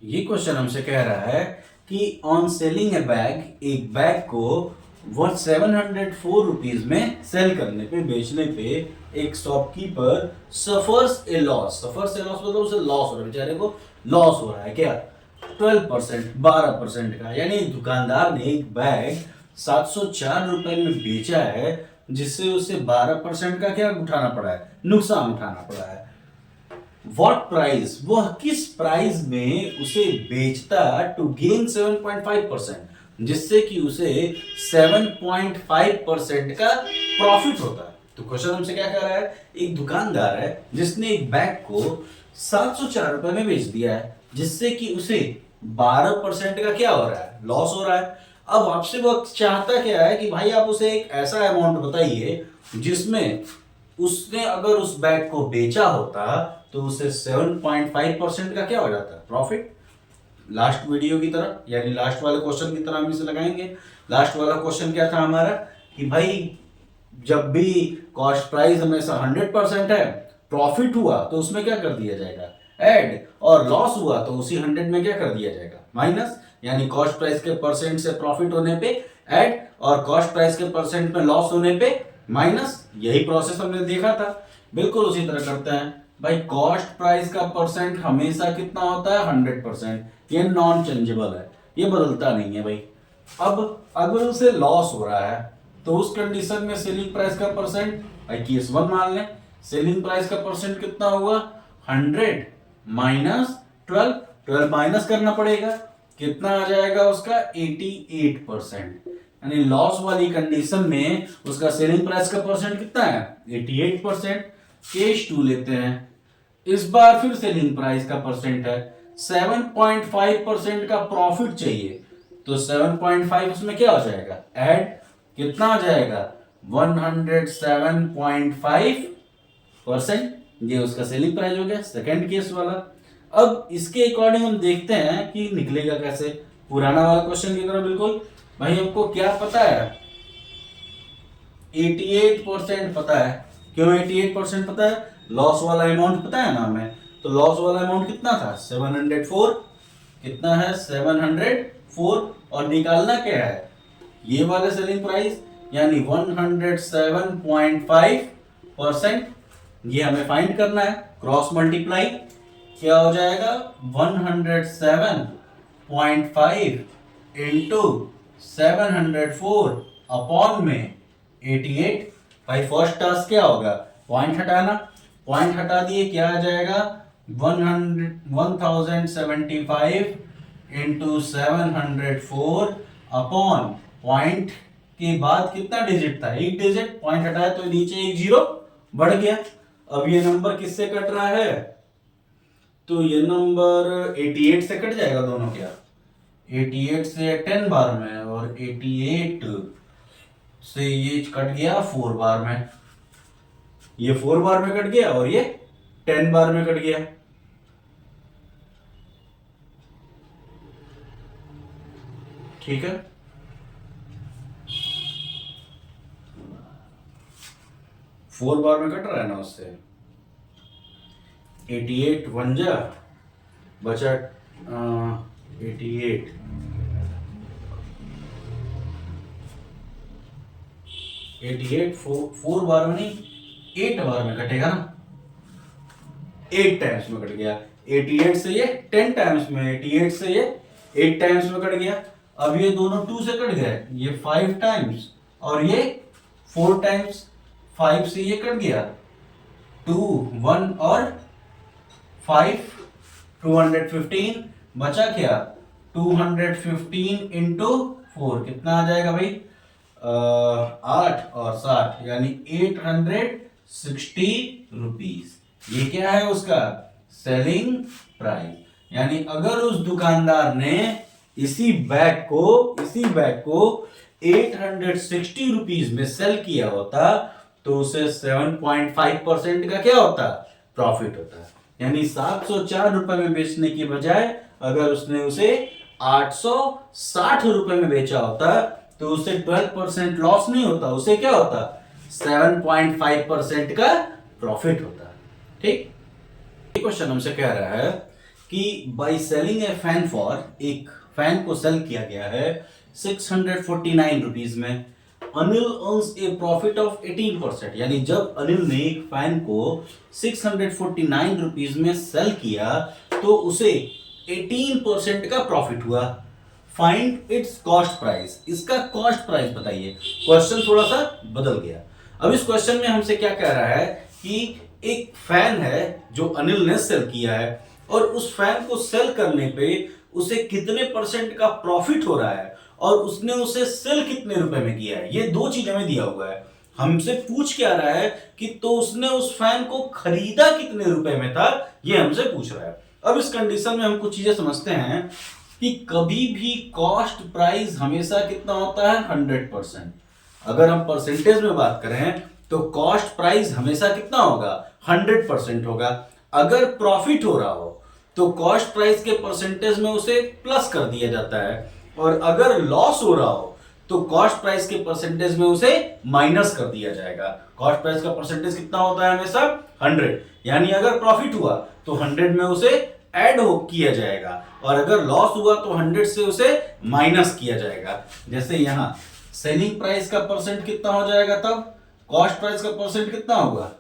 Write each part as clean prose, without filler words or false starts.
ये क्वेश्चन हमसे कह रहा है कि ऑन सेलिंग ए बैग, एक बैग को वर्थ 704 रुपीज में सेल करने पे, बेचने पे एक शॉपकीपर सफर्स ए लॉस। सफर्स ए लॉस मतलब उसे लॉस हो रहा है, बेचारे को लॉस हो रहा है। क्या? 12%, 12% का। यानी दुकानदार ने एक बैग 704 रुपए में बेचा है, जिससे उसे 12% का क्या उठाना पड़ा है? नुकसान उठाना पड़ा है। वॉट प्राइस, वह किस प्राइस में उसे बेचता टू गेन 7.5%, जिससे कि उसे 7.5% का प्रॉफिट होता है। तो क्वेश्चन हमसे क्या कह रहा है? एक दुकानदार है जिसने एक बैग को 704 रुपए में बेच दिया है, जिससे कि उसे 12% का क्या हो रहा है? लॉस हो रहा है। अब आपसे वो चाहता क्या है कि भाई आप उसे एक ऐसा अमाउंट बताइए जिसमें उसने अगर उस बैग को बेचा होता तो उसे 7.5% का क्या हो जाता? प्रॉफिट। लास्ट वीडियो की तरह, यानी लास्ट वाले क्वेश्चन की तरह हम इसे लगाएंगे। लास्ट वाला क्वेश्चन क्या था हमारा? कि भाई जब भी कॉस्ट प्राइस हमेशा 100% है, प्रॉफिट हुआ तो उसमें क्या कर दिया जाएगा? ऐड। और लॉस हुआ तो उसी 100 में क्या कर दिया जाएगा? माइनस। यानी कॉस्ट प्राइस के परसेंट से प्रॉफिट होने पे ऐड, और कॉस्ट प्राइस के परसेंट में लॉस होने पे माइनस। यही प्रोसेस हमने देखा था, बिल्कुल उसी तरह करते हैं। भाई कॉस्ट प्राइस का परसेंट हमेशा कितना होता है? 100%। ये नॉन चेंजेबल है, ये बदलता नहीं है भाई। अब अगर उसे लॉस हो रहा है तो उस कंडीशन में सेलिंग प्राइस का परसेंट, भाई केस 1 मान लें, सेलिंग प्राइस का परसेंट कितना हुआ? 100 माइनस 12, 12 माइनस करना पड़ेगा। कितना आ जाएगा उसका? 88%। यानी लॉस वाली कंडीशन में उसका सेलिंग प्राइस का परसेंट कितना है? 88%। केस 2 लेते हैं, इस बार फिर सेलिंग प्राइस का परसेंट है 7.5% का प्रॉफिट चाहिए, तो 7.5 उसमें क्या हो जाएगा? ऐड। कितना आ जाएगा? 107.5%। ये उसका सेलिंग प्राइस हो गया, सेकंड केस वाला। अब इसके अकॉर्डिंग हम देखते हैं कि निकलेगा कैसे। पुराना वाला क्वेश्चन की तरह बिल्कुल। भाई हमको क्या पता है? 88% पता है। क्यों 88% पता है? लॉस वाला अमाउंट पता है ना हमें। तो लॉस वाला अमाउंट कितना था? 704। कितना है? 704। और निकालना क्या है? ये वाले सेलिंग प्राइस, यानी 107.5%। ये हमें फाइंड करना है। क्रॉस मल्टीप्लाई क्या हो जाएगा? 107.5 इंटू 704 अपॉन में 88। भाई फर्स्ट टास्क क्या होगा? पॉइंट हटाना। पॉइंट हटा दिए, क्या आ जाएगा? 1075 इंटू 704 अपॉन पॉइंट के बाद कितना डिजिट था? एक डिजिट। पॉइंट हटाया तो नीचे एक जीरो बढ़ गया। अब ये नंबर किससे कट रहा है? तो ये नंबर 88 से कट जाएगा दोनों। क्या 88 से 10 बार में, और 88 से ये कट गया 4 बार में। ये 4 बार में कट गया और ये 10 बार में कट गया। ठीक है, 4 बार में कट रहा है ना उससे। 88 वन जा बचा 88, 88 4 बार में नहीं, 8 बार में कटेगा ना। 8 टाइम्स में कट गया। 88 से ये 10 टाइम्स में, 88 से ये 8 टाइम्स में कट गया। अब ये दोनों 2 से कट गए, ये 5 टाइम्स और ये 4 टाइम्स। 5 से ये कट गया 2, 1 और 5, 215। बचा क्या? 215 इंटू 4 कितना आ जाएगा भाई? 8 और 7, यानी 860 रुपीज। ये क्या है उसका? Selling price. यानी अगर उस दुकानदार ने इसी बैग को 860 रुपीज में सेल किया होता तो उसे 7.5% का क्या होता? प्रॉफिट होता। यानी 704 रुपए में बेचने की बजाय अगर उसने उसे 860 रुपए में बेचा होता तो उसे 12% लॉस नहीं होता, उसे क्या होता? 7.5% का प्रॉफिट होता। ठीक। क्वेश्चन हमसे कह रहा है कि by selling A fan for, एक फैन को सेल किया गया है 649 रुपीज में, Anil earns A profit of 18%। यानी जब अनिल ने एक फैन को 649 रुपीज में सेल किया तो उसे 18% का प्रॉफिट हुआ। फाइंड इट्स कॉस्ट प्राइस, इसका कॉस्ट प्राइस बताइए। क्वेश्चन थोड़ा सा बदल गया। अब इस क्वेश्चन में हमसे क्या कह रहा है कि एक फैन है जो अनिल ने सेल किया है और उस फैन को सेल करने पे उसे कितने परसेंट का प्रॉफिट हो रहा है और उसने उसे सेल कितने रुपए में किया है, ये दो चीज हमें दिया हुआ है। हमसे पूछ क्या रहा है कि तो उसने उस फैन को खरीदा कितने रुपए में था, ये हमसे पूछ रहा है। अब इस कंडीशन में हम कुछ चीजें समझते हैं कि कभी भी कॉस्ट प्राइस हमेशा कितना होता है 100%। अगर हम परसेंटेज में बात करें तो कॉस्ट प्राइस हमेशा कितना होगा 100% होगा। अगर प्रॉफिट हो रहा हो तो कॉस्ट प्राइस के परसेंटेज में उसे प्लस कर दिया जाता है और अगर लॉस हो रहा हो तो कॉस्ट प्राइस के परसेंटेज में उसे माइनस कर दिया जाएगा। कॉस्ट प्राइस का परसेंटेज कितना होता है हमेशा 100, यानी अगर प्रॉफिट हुआ तो 100 में उसे ऐड हो किया जाएगा और अगर लॉस हुआ तो 100 से उसे माइनस किया जाएगा। जैसे यहां सेलिंग प्राइस का परसेंट कितना हो जाएगा, तब कॉस्ट प्राइस का परसेंट कितना होगा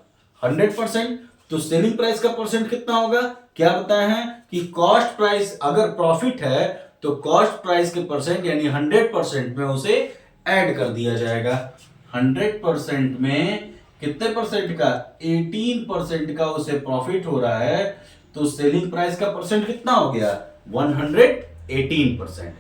100%, तो सेलिंग प्राइस का परसेंट कितना होगा, क्या बताए हैं कि कॉस्ट प्राइस अगर प्रॉफिट है तो कॉस्ट प्राइस के परसेंट यानी 100% में उसे ऐड कर दिया जाएगा। 100% में कितने परसेंट का 18% का उसे प्रॉफिट हो रहा है तो सेलिंग प्राइस का परसेंट कितना हो गया 118%।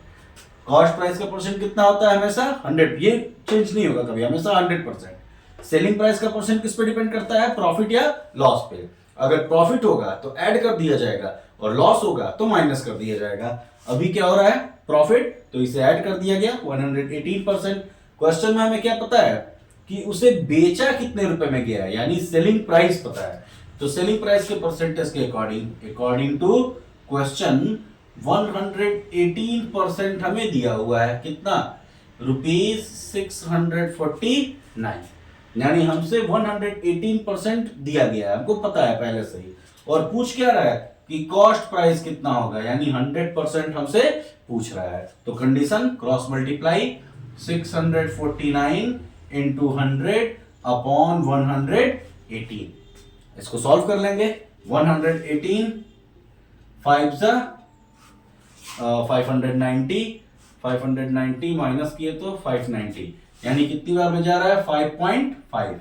कॉस्ट प्राइस का परसेंट कितना होता है हमेशा 100, ये चेंज नहीं होगा कभी, हमेशा 100%। सेलिंग प्राइस का परसेंट किस पे डिपेंड करता है, प्रॉफिट या लॉस पे। अगर प्रॉफिट होगा तो ऐड कर दिया जाएगा और लॉस होगा तो माइनस कर दिया जाएगा। अभी क्या हो रहा है प्रॉफिट, तो इसे ऐड कर दिया गया 118%। क्वेश्चन में हमें क्या पता है कि उसे बेचा कितने रुपए में गया है, यानी सेलिंग प्राइस पता है। तो सेलिंग प्राइस के परसेंटेज के अकॉर्डिंग टू क्वेश्चन 118% हमें दिया हुआ है कितना, ₹649, यानी हमसे 118% दिया गया है, हमको पता है पहले से ही। और पूछ क्या रहा है कि कॉस्ट प्राइस कितना होगा, यानी 100% हमसे पूछ रहा है। तो condition cross multiply 649 into 100 upon 118, इसको सॉल्व कर लेंगे। 118 5 जा 590 माइनस किए तो 590, यानी कितनी बार में जा रहा है 5.5।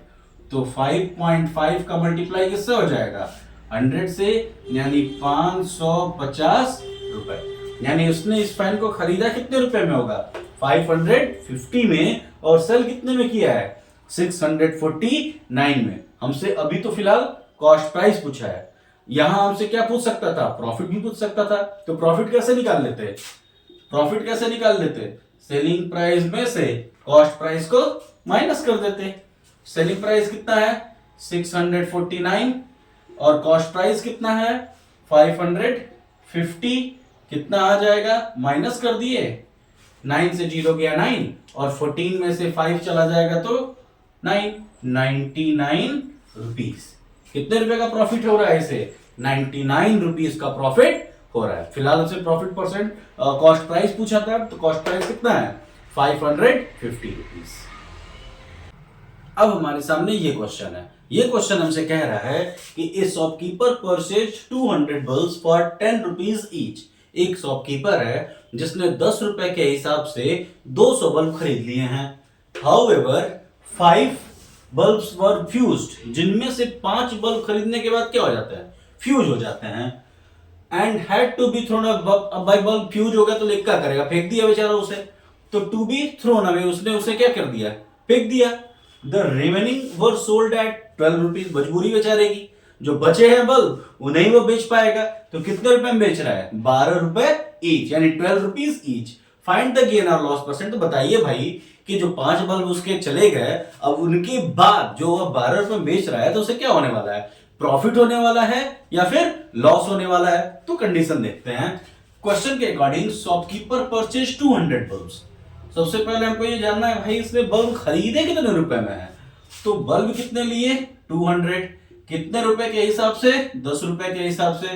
तो 5.5 का मल्टीप्लाई किससे हो जाएगा 100 से, यानी 550 रुपए। यानी उसने इस फैन को खरीदा कितने रुपए में होगा 550 में और सेल कितने में किया है 649 में। हमसे अभी तो फिलहाल कॉस्ट प्राइस पूछा है, यहां हमसे क्या पूछ सकता था, प्रॉफिट भी पूछ सकता था। तो प्रॉफिट कैसे निकाल लेते, सेलिंग प्राइस में से कॉस्ट प्राइस को माइनस कर देते। सेलिंग प्राइस कितना है 649 और कॉस्ट प्राइस कितना है 550, कितना आ जाएगा माइनस कर दिए, 9 से 0 गया 9 और 14 में से 5 चला जाएगा तो 99 रुपीस। कितने रुपए का प्रॉफिट हो रहा है इसे 99 रुपीस का प्रॉफिट हो रहा है। फिलहाल उसे प्रॉफिट परसेंट कॉस्ट प्राइस पूछा था, तो कॉस्ट प्राइस कितना है 550 रुपीस। अब हमारे सामने ये क्वेश्चन है, ये क्वेश्चन हमसे कह रहा है कि ए shopkeeper purchase 200 bulbs for 10 rupees each. एक शॉपकीपर है जिसने 10 रुपए के हिसाब से 200 बल्ब खरीद लिए हैं। हाउएवर 5 बल्ब्स वर फ्यूज्ड, जिनमें से 5 बल्ब खरीदने के बाद क्या हो जाता है फ्यूज हो जाते हैं। And had to be thrown by, bulb fuse हो गया तो लेकर क्या करेगा, फेंक दिया बेचारा उसे। तो टू बी थ्रोन अवे, उसने उसे क्या कर दिया फेंक दिया। The remaining were sold at 12 rupees, मजबूरी बेचारे की, जो बचे हैं बल्ब उन्हें वो बेच पाएगा। तो कितने रुपए में बेच रहा है 12 रुपए ईच, यानी 12 rupees each. Find the gain और लॉस परसेंट। तो बताइए भाई कि जो 5 बल्ब उसके चले गए, अब उनके बाद जो वह 12 रुपए में बेच रहा है तो उसे क्या होने वाला है, प्रॉफिट होने वाला है या फिर लॉस होने वाला है। तो कंडीशन देखते हैं। क्वेश्चन के अकॉर्डिंग शॉपकीपर परचेज 200 बल्ब्स। सबसे पहले हमको ये जानना है भाई इसने बल्ब खरीदे कितने रुपए में है। तो बल्ब कितने लिए 200, कितने रुपए के हिसाब से 10 रुपए के हिसाब से।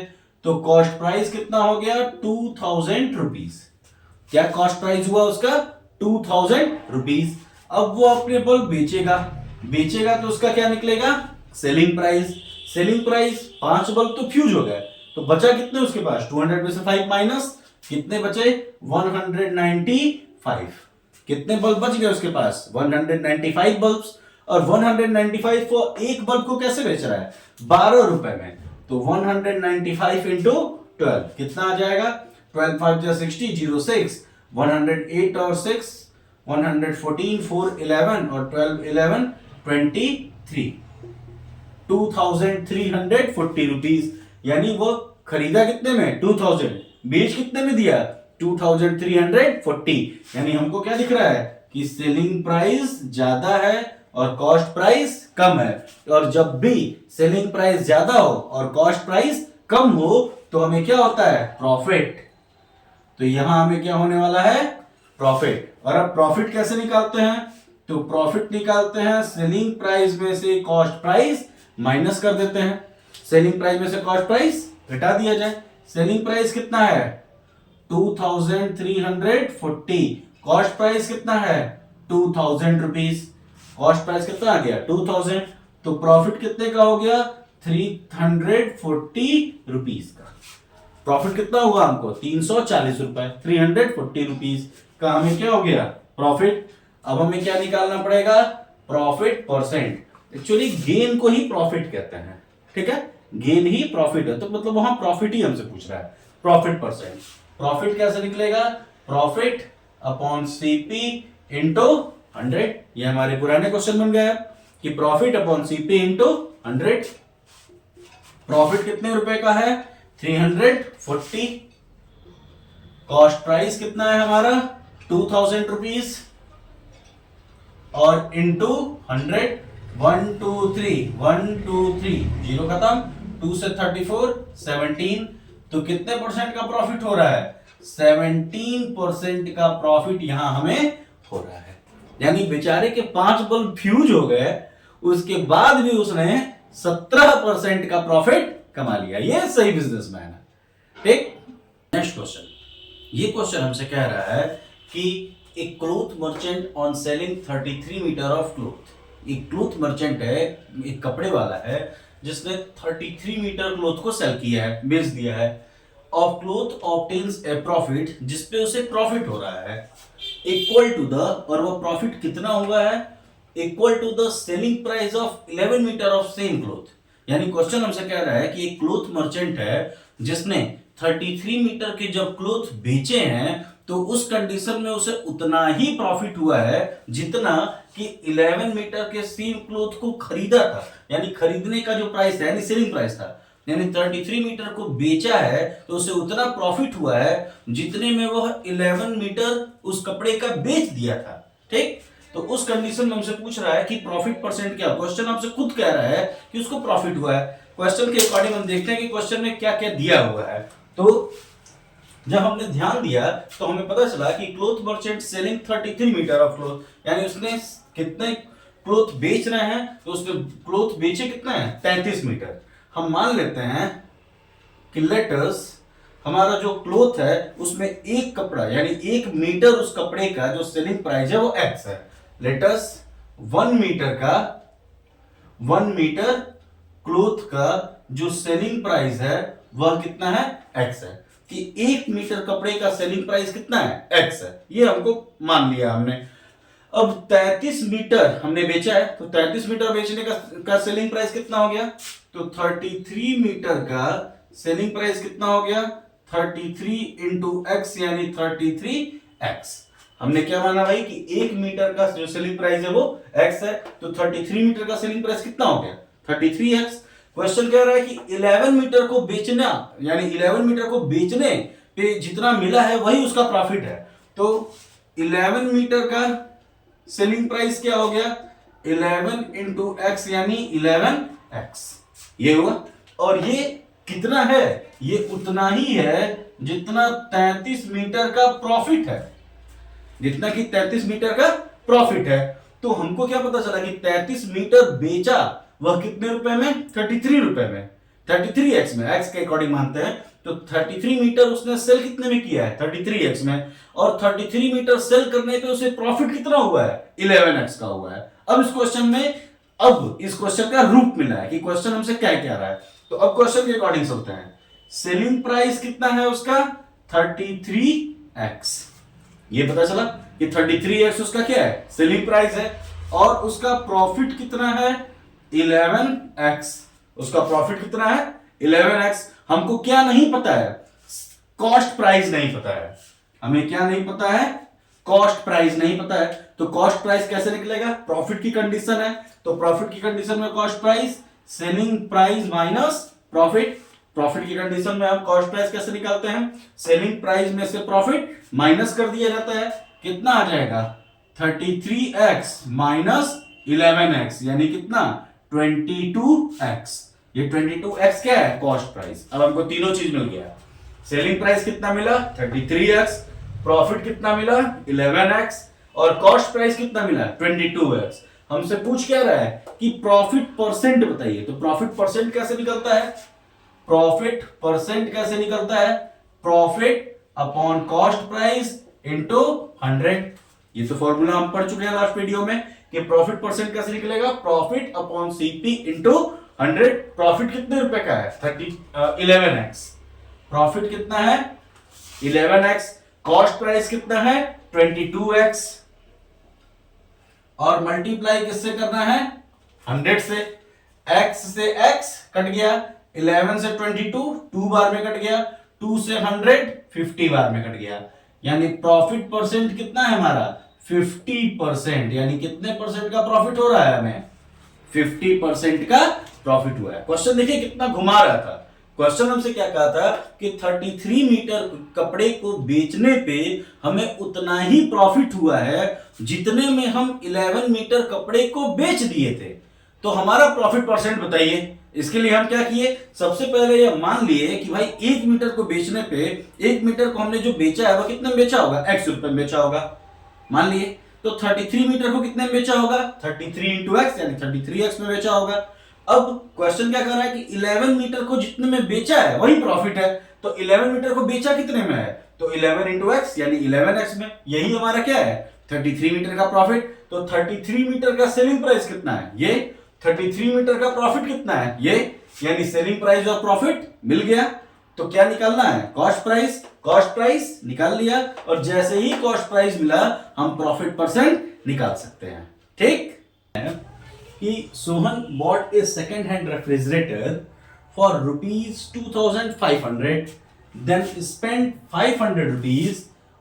तो कॉस्ट प्राइस कितना हो गया 2000 रुपीज। क्या कॉस्ट प्राइस हुआ उसका 2000 रुपीज। अब वो अपने बल्ब बेचेगा, बेचेगा तो उसका क्या निकलेगा selling price. Selling price 5 bulb तो फ्यूज हो गए, तो बचा कितने उसके पास 200 में से 5 माइनस कितने बचे 195। कितने बल्ब बच गए उसके पास 195 बल्ब्स। और 195 को एक बल्ब को कैसे बेच रहा है 12 रुपए में। तो 195 इंटू 12 कितना आ जाएगा 12 5 जा 60 0 6 108 और 6 114 4 11 और 12 11 23 2340 रुपीज। यानी वो खरीदा कितने में 2000, बेच कितने में दिया 2340। यानी हमको क्या दिख रहा है कि सेलिंग प्राइस ज्यादा है और कॉस्ट प्राइस कम है। और जब भी सेलिंग प्राइस ज्यादा हो और कॉस्ट प्राइस कम हो तो हमें क्या होता है प्रॉफिट। तो यहां हमें क्या होने वाला है प्रॉफिट। और अब प्रॉफिट कैसे निकालते हैं, तो प्रॉफिट निकालते हैं सेलिंग प्राइस में से कॉस्ट प्राइस माइनस कर देते हैं। सेलिंग प्राइस में से कॉस्ट प्राइस घटा दिया जाए। सेलिंग प्राइस कितना है 2340, कॉस्ट प्राइस कितना है 2000 रुपीज। कॉस्ट प्राइस कितना आ गया 2000, तो प्रॉफिट कितने का हो गया 340 रुपीज का। प्रॉफिट कितना हुआ हमको 340 रुपए 340 रुपीज का हमें क्या हो गया प्रॉफिट। अब हमें क्या निकालना पड़ेगा प्रॉफिट परसेंट। एक्चुअली गेन को ही प्रॉफिट कहते हैं, ठीक है, गेन ही प्रॉफिट है, तो मतलब वहां प्रॉफिट ही हमसे पूछ रहा है प्रॉफिट परसेंट। प्रॉफिट कैसे निकलेगा प्रॉफिट अपॉन सीपी इंटू 100। ये हमारे पुराने क्वेश्चन बन गया कि profit upon CP into 100। Profit कितने रुपए का है 340। कॉस्ट प्राइस कितना है हमारा 2000 रुपीज और इंटू 100 1 2 3 1 2 3 जीरो खत्म 2 से 34 17। तो कितने परसेंट का प्रॉफिट हो रहा है 17% का प्रॉफिट यहां हमें हो रहा है। यानी बेचारे के 5 बल्ब फ्यूज हो गए, उसके बाद भी उसने 17% का प्रॉफिट कमा लिया। ये सही बिजनेसमैन है, ठीक। नेक्स्ट क्वेश्चन, ये क्वेश्चन हमसे कह रहा है कि एक cloth merchant on selling 33 metre of cloth. एक क्लोथ मर्चेंट है, एक कपड़े वाला है जिसने 33 मीटर क्लोथ को सेल किया है, बेच दिया है। Of cloth obtains A profit, जिसपे उसे प्रॉफिट हो रहा है, इक्वल टू द, और वो प्रॉफिट कितना हुआ है equal to the selling price of 11 metre of same cloth. यानी क्वेश्चन हमसे कह रहा है कि एक क्लोथ मर्चेंट है जिसने 33 मीटर के जब क्लोथ बेचे हैं तो उस कंडीशन में उसे उतना ही प्रॉफिट हुआ है जितना कि 11 मीटर के सेम क्लोथ को खरीदा था। यानी खरीदने का जो प्राइस है यानी सेलिंग प्राइस था, यानी 33 मीटर को बेचा है तो उसे उतना प्रॉफिट हुआ है जितने में वह 11 मीटर उस कपड़े का बेच दिया था, ठीक। तो उस कंडीशन में हमसे पूछ रहा है कि प्रॉफिट परसेंट क्या। क्वेश्चन हमसे खुद कह रहा है कि उसको प्रॉफिट हुआ है। क्वेश्चन के अकॉर्डिंग हम देखते हैं कि क्वेश्चन में क्या क्या दिया हुआ है। तो जब हमने ध्यान दिया तो हमें पता चला कि cloth merchant selling 33 metre of cloth, यानी उसने कितने क्लोथ बेच रहे हैं तो उसने क्लोथ बेचे कितना है 33 मीटर। हम मान लेते हैं कि लेटर्स हमारा जो क्लोथ है उसमें एक कपड़ा यानी 1 मीटर उस कपड़े का जो सेलिंग प्राइस है वो एक्स है। लेटर्स 1 मीटर क्लोथ का जो सेलिंग प्राइस है वह कितना है एक्स है। कि 1 मीटर कपड़े का सेलिंग प्राइस कितना है एक्स है, ये हमको मान लिया हमने। अब 33 मीटर हमने बेचा है तो 33 मीटर बेचने का सेलिंग प्राइस कितना हो गया, तो 33 मीटर का सेलिंग प्राइस कितना हो गया 33 इंटू एक्स यानी 33x। हमने क्या माना भाई कि 1 मीटर का जो सेलिंग प्राइस है वो x है, तो 33 मीटर का सेलिंग प्राइस कितना हो गया 33x। क्वेश्चन कह रहा है कि 11 मीटर को बेचना यानी 11 मीटर को बेचने पे जितना मिला है वही उसका प्रॉफिट है। तो 11 मीटर का सेलिंग प्राइस क्या हो गया 11 इंटू एक्स यानी 11x, ये हुआ। और ये कितना है, ये उतना ही है जितना 33 मीटर का प्रॉफिट है, जितना कि 33 मीटर का प्रॉफिट है। तो हमको क्या पता चला कि 33 मीटर बेचा वह कितने रुपए में 33 रुपए में, 33x में, x के अकॉर्डिंग मानते हैं तो 33 मीटर उसने सेल कितने में किया है 33x में, और 33 मीटर सेल करने पे उसे प्रॉफिट कितना हुआ है 11x का हुआ है। अब इस क्वेश्चन में इस क्वेश्चन का रूप मिला है कि क्वेश्चन हमसे क्या कह रहा है। तो अब क्वेश्चन के अकॉर्डिंग चलते हैं। सेलिंग प्राइस कितना है उसका 33x, ये पता चला कि 33x उसका क्या है सेलिंग प्राइस है, और उसका प्रॉफिट कितना है 11x, उसका प्रॉफिट कितना है 11x। हमको क्या नहीं पता है कॉस्ट प्राइस नहीं पता है, हमें क्या नहीं पता है कॉस्ट प्राइस नहीं पता है। तो कॉस्ट प्राइस कैसे निकलेगा, प्रॉफिट की कंडीशन है, तो प्रॉफिट की कंडीशन में cost price selling price minus profit. Profit की कंडीशन में हम कॉस्ट प्राइस कैसे निकालते हैं, सेलिंग प्राइस में से प्रॉफिट माइनस कर दिया जाता है, कितना आ जाएगा 33x माइनस 11x, यानी कितना 22x। ये 22x क्या है कॉस्ट प्राइस। अब हमको तीनों चीज मिल गया, सेलिंग प्राइस कितना मिला 33x, प्रॉफिट कितना मिला 11x, और कॉस्ट प्राइस कितना मिला 22x। हमसे पूछ क्या रहा है कि प्रॉफिट परसेंट बताइए, तो प्रॉफिट परसेंट कैसे निकलता है, प्रॉफिट परसेंट कैसे निकलता है, profit upon cost price into 100। ये तो फॉर्मूला हम पढ़ चुके हैं लास्ट वीडियो में कि प्रॉफिट परसेंट कैसे निकलेगा, profit upon CP into 100। Profit कितने रुपए का है 11x, प्रॉफिट कितना है 11x, कॉस्ट प्राइस कितना है 22x, और मल्टीप्लाई किससे करना है 100 से, x से x कट गया, 11 से 22 2 बार में कट गया, 2 से 100 50 बार में कट गया, यानी प्रॉफिट परसेंट कितना है हमारा 50%, यानी कितने परसेंट का प्रॉफिट हो रहा है हमें 50% का प्रॉफिट हुआ है। क्वेश्चन देखिए कितना घुमा रहा था। क्वेश्चन हमसे क्या कहा था कि 33 मीटर कपड़े को बेचने पे हमें उतना ही प्रॉफिट हुआ है जितने में हम 11 मीटर कपड़े को बेच दिए थे। तो हमारा प्रॉफिट परसेंट बताइए। इसके लिए हम क्या किए, सबसे पहले ये मान लिए कि भाई 1 मीटर को बेचने पे 1 मीटर को हमने जो बेचा है वो कितने में बेचा होगा x रुपए में बेचा होगा मान लिए। तो 33 मीटर को कितने में बेचा होगा 33 इंटू एक्स, यानी 33x में बेचा होगा। अब क्वेश्चन क्या कर रहा है कि 11 मीटर को जितने में बेचा है वही प्रॉफिट है, तो 11 मीटर को बेचा कितने में है, तो 11 इंटू एक्स यानी 11x में, यही हमारा क्या है 33 मीटर का प्रॉफिट। तो 33 मीटर का सेलिंग प्राइस कितना है ये, 33 मीटर का प्रॉफिट कितना है ये, यानी सेलिंग प्राइस और प्रॉफिट मिल गया। तो क्या निकालना है कॉस्ट प्राइस, कॉस्ट प्राइस निकाल लिया, और जैसे ही कॉस्ट प्राइस मिला हम प्रॉफिट परसेंट निकाल सकते हैं। ठीक है कि Sohan bought a second hand refrigerator for ₹2,500, then spent 500 rupees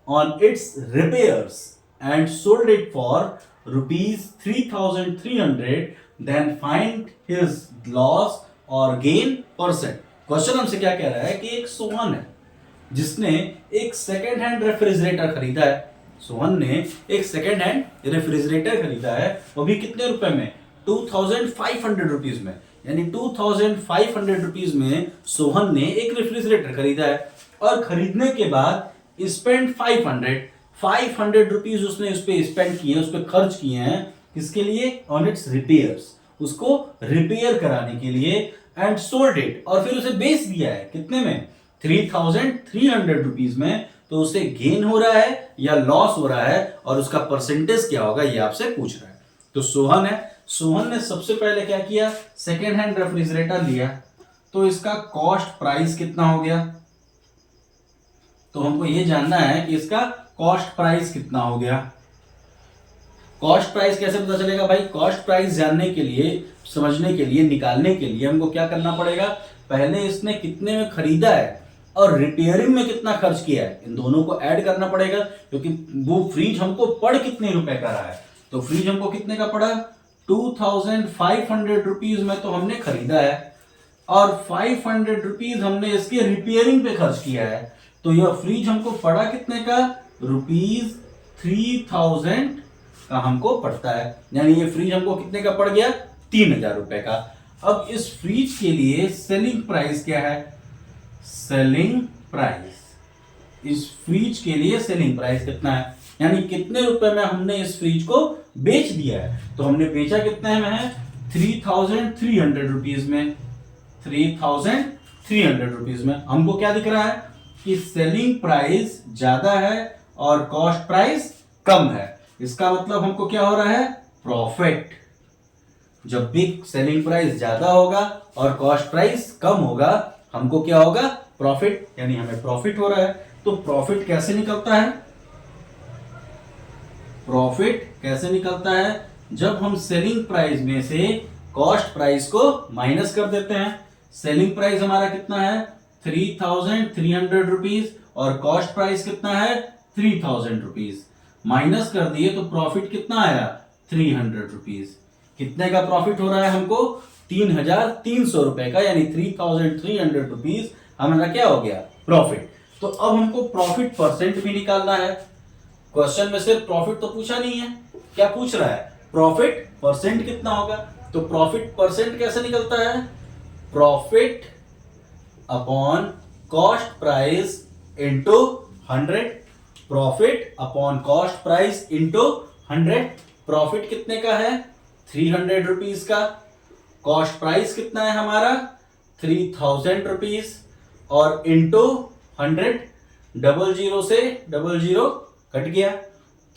on its repairs and sold it for ₹3,300, then find his loss or gain percent। Question हमसे क्या कह रहा है कि एक सोहन है जिसने एक सेकेंड हैंड रेफ्रिजरेटर खरीदा है, सोहन ने एक सेकेंड हैंड रेफ्रिजरेटर खरीदा है, वो भी कितने रुपए में 2,500 रुपीज में, यानी 2,500 रुपीज में सोहन ने एक रेफ्रिजरेटर खरीदा है, और खरीदने के बाद स्पेंड 500 रुपीज उसने उस पर स्पेंड किए, उस पर खर्च किए हैं, किसके लिए ऑन इट्स रिपेयर्स, उसको रिपेयर कराने के लिए, एंड सोल्ड इट, और फिर उसे बेच दिया है कितने में 3,300 रुपीज में। तो उसे गेन हो रहा है या लॉस हो रहा है, और उसका परसेंटेज क्या होगा ये आपसे पूछ रहा है। तो सोहन है, सोहन ने सबसे पहले क्या किया सेकेंड हैंड रेफ्रिजरेटर लिया, तो इसका कॉस्ट प्राइस कितना हो गया, तो हमको ये जानना है कि इसका कॉस्ट प्राइस कितना हो गया। कॉस्ट प्राइस कैसे पता चलेगा भाई, कॉस्ट प्राइस जानने के लिए, समझने के लिए, निकालने के लिए हमको क्या करना पड़ेगा, पहले इसने कितने में खरीदा है और रिपेयरिंग में कितना खर्च किया है, इन दोनों को ऐड करना पड़ेगा, क्योंकि वो फ्रिज हमको पड़ कितने रुपए का रहा है, तो फ्रिज हमको कितने का पड़ा 2,500 रुपीज में तो हमने खरीदा है, और 500 रुपीज हमने इसके रिपेयरिंग पे खर्च किया है, तो यह फ्रिज हमको पड़ा कितने का ₹3,000 का हमको पड़ता है, यानी ये फ्रिज हमको कितने का पड़ गया 3,000 रुपए का। अब इस फ्रिज के लिए सेलिंग प्राइस क्या है, सेलिंग प्राइस, इस फ्रिज के लिए सेलिंग प्राइस कितना है, यानी कितने रुपए में हमने इस फ्रिज को बेच दिया है, तो हमने बेचा कितने में है 3,300 रुपीज में, 3,300 ₹300 में। हमको क्या दिख रहा है कि सेलिंग प्राइस ज्यादा है और कॉस्ट प्राइस कम है। इसका मतलब हमको क्या हो रहा है, प्रॉफिट। जब भी सेलिंग प्राइस ज्यादा होगा और कॉस्ट प्राइस कम होगा, हमको क्या होगा, प्रॉफिट, यानी हमें प्रॉफिट हो रहा है। तो प्रॉफिट कैसे निकलता है, प्रॉफिट कैसे निकलता है, जब हम सेलिंग प्राइस में से कॉस्ट प्राइस को माइनस कर देते हैं। सेलिंग प्राइस हमारा कितना है, ₹3,300 और कॉस्ट प्राइस कितना है, ₹3,000। माइनस कर दिए तो प्रॉफिट कितना आया, ₹300। कितने का प्रॉफिट हो रहा है हमको, ₹3,300 का, यानी ₹3,300 हमारा क्या हो गया, प्रॉफिट। तो अब हमको प्रॉफिट परसेंट भी निकालना है। क्वेश्चन में सिर्फ प्रॉफिट तो पूछा नहीं है, क्या पूछ रहा है, प्रॉफिट परसेंट कितना होगा। तो प्रॉफिट परसेंट कैसे निकलता है, profit upon cost price into 100, profit upon cost price into 100। Profit कितने का है, ₹300 का, कॉस्ट प्राइस कितना है हमारा, ₹3,000 और इंटू 100। 00 से 00 कट गया,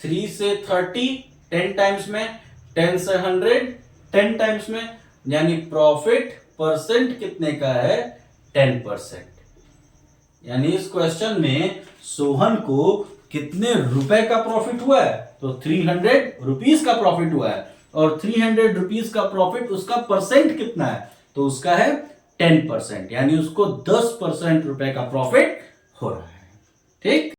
3 से 30 10 टाइम्स में, 10 से 100 10 टाइम्स में, यानी प्रॉफिट परसेंट कितने का है, 10%। यानी इस क्वेश्चन में सोहन को कितने रुपए का प्रॉफिट हुआ है, तो ₹300 का प्रॉफिट हुआ है, और ₹300 का प्रॉफिट, उसका परसेंट कितना है, तो उसका है 10%, यानी उसको 10% रुपए का प्रॉफिट हो रहा है। ठीक।